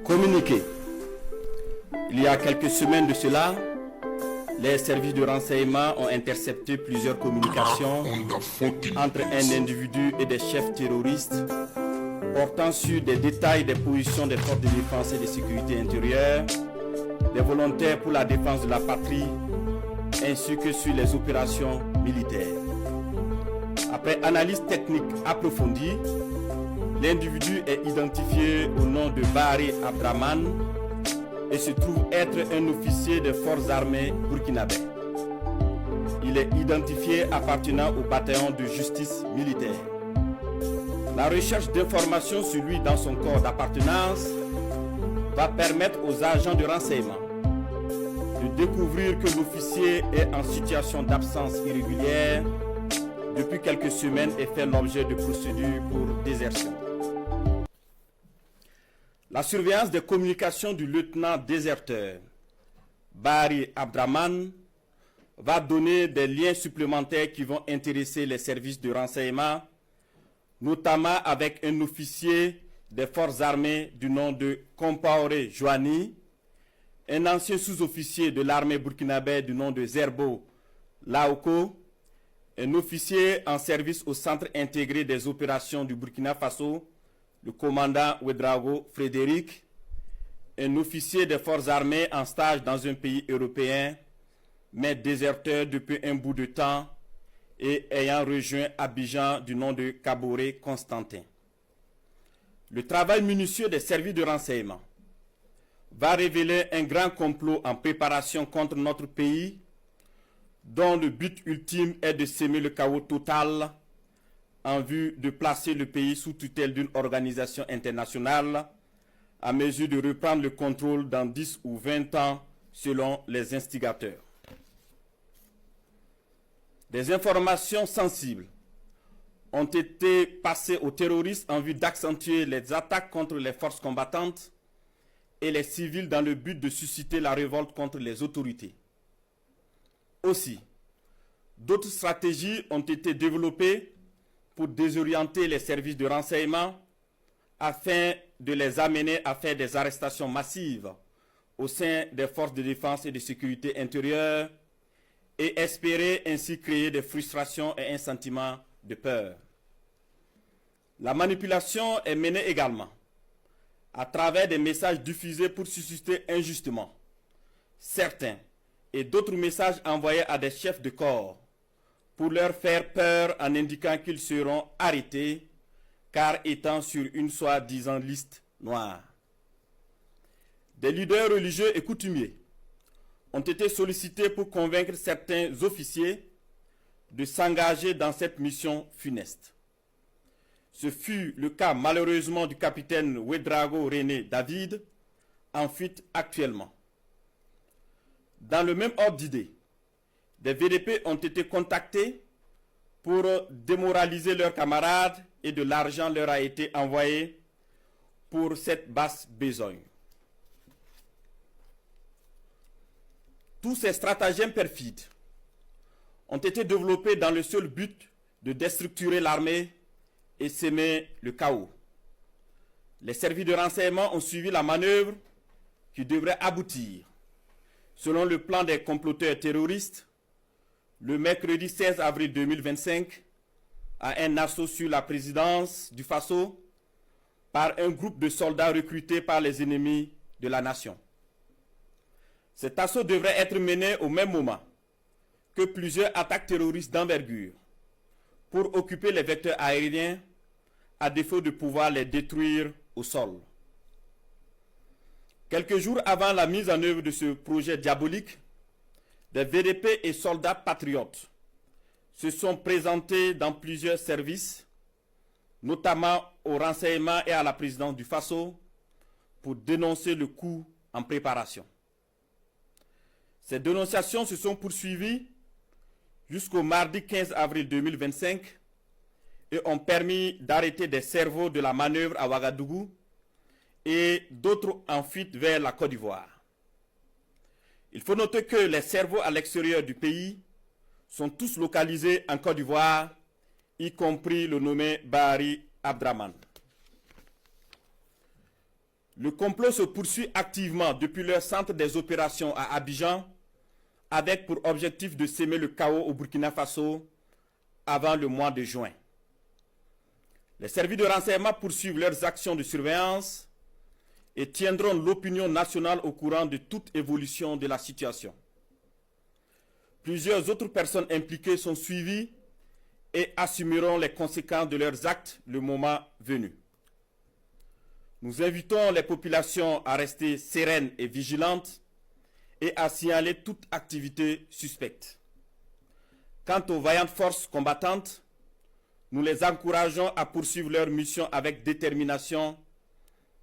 Communiqué. Il y a quelques semaines de cela, les services de renseignement ont intercepté plusieurs communications entre un individu et des chefs terroristes portant sur des détails des positions des forces de défense et de sécurité intérieure, des volontaires pour la défense de la patrie, ainsi que sur les opérations militaires. Après analyse technique approfondie, l'individu est identifié au nom de Bahari Abdraman et se trouve être un officier des forces armées burkinabé. Il est identifié appartenant au bataillon de justice militaire. La recherche d'informations sur lui dans son corps d'appartenance va permettre aux agents de renseignement de découvrir que l'officier est en situation d'absence irrégulière depuis quelques semaines et fait l'objet de procédures pour désertion. La surveillance des communications du lieutenant déserteur Bahari Abdraman va donner des liens supplémentaires qui vont intéresser les services de renseignement, notamment avec un officier des forces armées du nom de Compaoré Joani, un ancien sous-officier de l'armée burkinabé du nom de Zerbo Laoko, un officier en service au Centre intégré des opérations du Burkina Faso, le commandant Ouedraogo Frédéric, un officier des forces armées en stage dans un pays européen, mais déserteur depuis un bout de temps et ayant rejoint Abidjan du nom de Kaboré Constantin. Le travail minutieux des services de renseignement va révéler un grand complot en préparation contre notre pays, dont le but ultime est de semer le chaos total en vue de placer le pays sous tutelle d'une organisation internationale à mesure de reprendre le contrôle dans 10 ou 20 ans selon les instigateurs. Des informations sensibles ont été passées aux terroristes en vue d'accentuer les attaques contre les forces combattantes et les civils dans le but de susciter la révolte contre les autorités. Aussi, d'autres stratégies ont été développées pour désorienter les services de renseignement afin de les amener à faire des arrestations massives au sein des forces de défense et de sécurité intérieure et espérer ainsi créer des frustrations et un sentiment de peur. La manipulation est menée également à travers des messages diffusés pour susciter injustement certains et d'autres messages envoyés à des chefs de corps pour leur faire peur en indiquant qu'ils seront arrêtés car étant sur une soi-disant liste noire. Des leaders religieux et coutumiers ont été sollicités pour convaincre certains officiers de s'engager dans cette mission funeste. Ce fut le cas malheureusement du capitaine Ouedraogo René David, en fuite actuellement. Dans le même ordre d'idée, des VDP ont été contactés pour démoraliser leurs camarades et de l'argent leur a été envoyé pour cette basse besogne. Tous ces stratagèmes perfides ont été développés dans le seul but de déstructurer l'armée et semer le chaos. Les services de renseignement ont suivi la manœuvre qui devrait aboutir, selon le plan des comploteurs terroristes, le mercredi 16 avril 2025, à un assaut sur la présidence du Faso par un groupe de soldats recrutés par les ennemis de la nation. Cet assaut devrait être mené au même moment que plusieurs attaques terroristes d'envergure pour occuper les vecteurs aériens à défaut de pouvoir les détruire au sol. Quelques jours avant la mise en œuvre de ce projet diabolique, des VDP et soldats patriotes se sont présentés dans plusieurs services, notamment au renseignement et à la présidence du Faso, pour dénoncer le coup en préparation. Ces dénonciations se sont poursuivies jusqu'au mardi 15 avril 2025 et ont permis d'arrêter des cerveaux de la manœuvre à Ouagadougou et d'autres en fuite vers la Côte d'Ivoire. Il faut noter que les cerveaux à l'extérieur du pays sont tous localisés en Côte d'Ivoire, y compris le nommé Bahari Abdraman. Le complot se poursuit activement depuis leur centre des opérations à Abidjan, avec pour objectif de semer le chaos au Burkina Faso avant le mois de juin. Les services de renseignement poursuivent leurs actions de surveillance et tiendront l'opinion nationale au courant de toute évolution de la situation. Plusieurs autres personnes impliquées sont suivies et assumeront les conséquences de leurs actes le moment venu. Nous invitons les populations à rester sereines et vigilantes et à signaler toute activité suspecte. Quant aux vaillantes forces combattantes, nous les encourageons à poursuivre leur mission avec détermination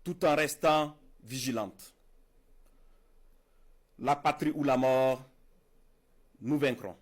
tout en restant vigilantes. La patrie ou la mort, nous vaincrons.